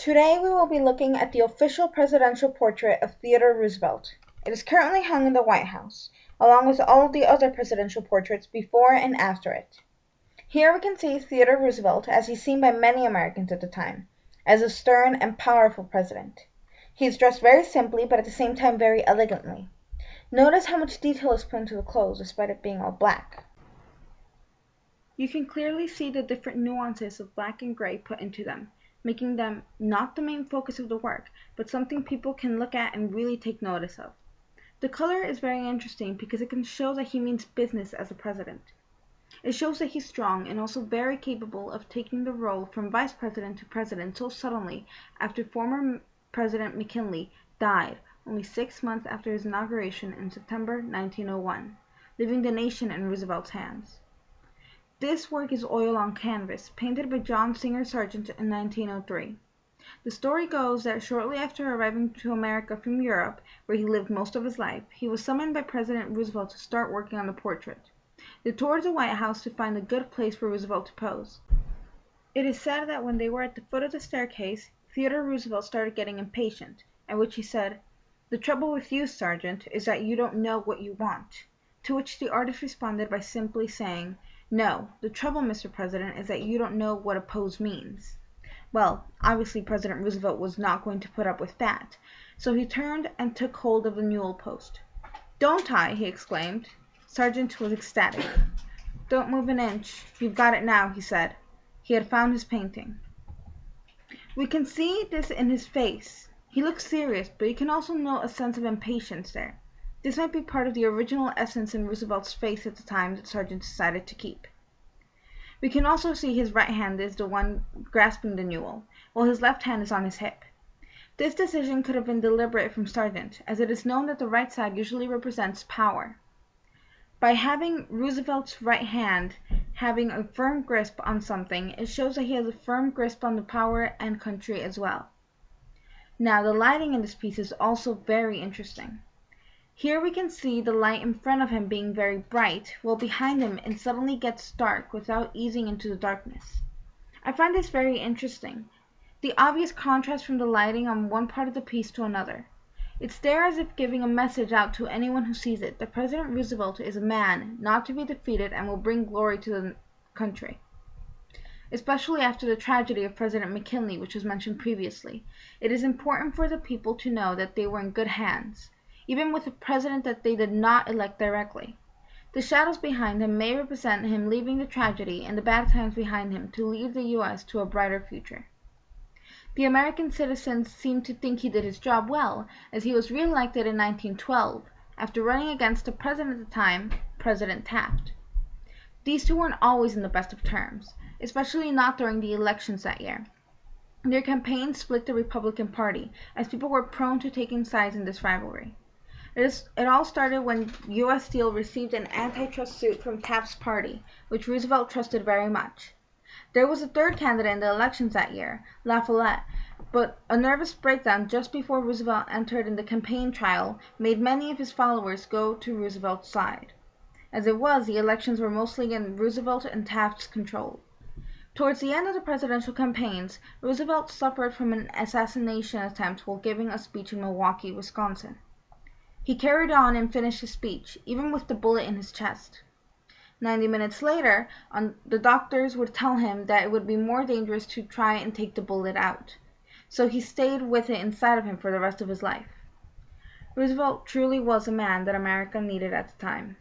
Today we will be looking at the official presidential portrait of Theodore Roosevelt. It is currently hung in the White House, along with all of the other presidential portraits before and after it. Here we can see Theodore Roosevelt as he's seen by many Americans at the time, as a stern and powerful president. He is dressed very simply, but at the same time very elegantly. Notice how much detail is put into the clothes despite it being all black. You can clearly see the different nuances of black and gray put into them, making them not the main focus of the work, but something people can look at and really take notice of. The color is very interesting because it can show that he means business as a president. It shows that he's strong and also very capable of taking the role from vice president to president so suddenly after former President McKinley died only 6 months after his inauguration in September 1901, leaving the nation in Roosevelt's hands. This work is oil on canvas, painted by John Singer Sargent in 1903. The story goes that shortly after arriving to America from Europe, where he lived most of his life, he was summoned by President Roosevelt to start working on the portrait. They toured the White House to find a good place for Roosevelt to pose. It is said that when they were at the foot of the staircase, Theodore Roosevelt started getting impatient, at which he said, "The trouble with you, Sargent, is that you don't know what you want." To which the artist responded by simply saying, "No, the trouble, Mr. President, is that you don't know what a pose means." Well, obviously President Roosevelt was not going to put up with that, so he turned and took hold of the newel post. "Don't I?" he exclaimed. Sargent was ecstatic. "Don't move an inch. You've got it now," he said. He had found his painting. We can see this in his face. He looks serious, but you can also note a sense of impatience there. This might be part of the original essence in Roosevelt's face at the time that Sargent decided to keep. We can also see his right hand is the one grasping the newel, while his left hand is on his hip. This decision could have been deliberate from Sargent, as it is known that the right side usually represents power. By having Roosevelt's right hand having a firm grasp on something, it shows that he has a firm grasp on the power and country as well. Now, the lighting in this piece is also very interesting. Here we can see the light in front of him being very bright, while behind him it suddenly gets dark without easing into the darkness. I find this very interesting. The obvious contrast from the lighting on one part of the piece to another. It's there as if giving a message out to anyone who sees it that President Roosevelt is a man not to be defeated and will bring glory to the country. Especially after the tragedy of President McKinley, which was mentioned previously, it is important for the people to know that they were in good hands, even with a president that they did not elect directly. The shadows behind him may represent him leaving the tragedy and the bad times behind him to lead the U.S. to a brighter future. The American citizens seem to think he did his job well, as he was re-elected in 1912, after running against the president at the time, President Taft. These two weren't always in the best of terms, especially not during the elections that year. Their campaigns split the Republican Party, as people were prone to taking sides in this rivalry. It all started when U.S. Steel received an antitrust suit from Taft's party, which Roosevelt trusted very much. There was a third candidate in the elections that year, La Follette, but a nervous breakdown just before Roosevelt entered in the campaign trail made many of his followers go to Roosevelt's side. As it was, the elections were mostly in Roosevelt and Taft's control. Towards the end of the presidential campaigns, Roosevelt suffered from an assassination attempt while giving a speech in Milwaukee, Wisconsin. He carried on and finished his speech, even with the bullet in his chest. 90 minutes later, the doctors would tell him that it would be more dangerous to try and take the bullet out, so he stayed with it inside of him for the rest of his life. Roosevelt truly was a man that America needed at the time.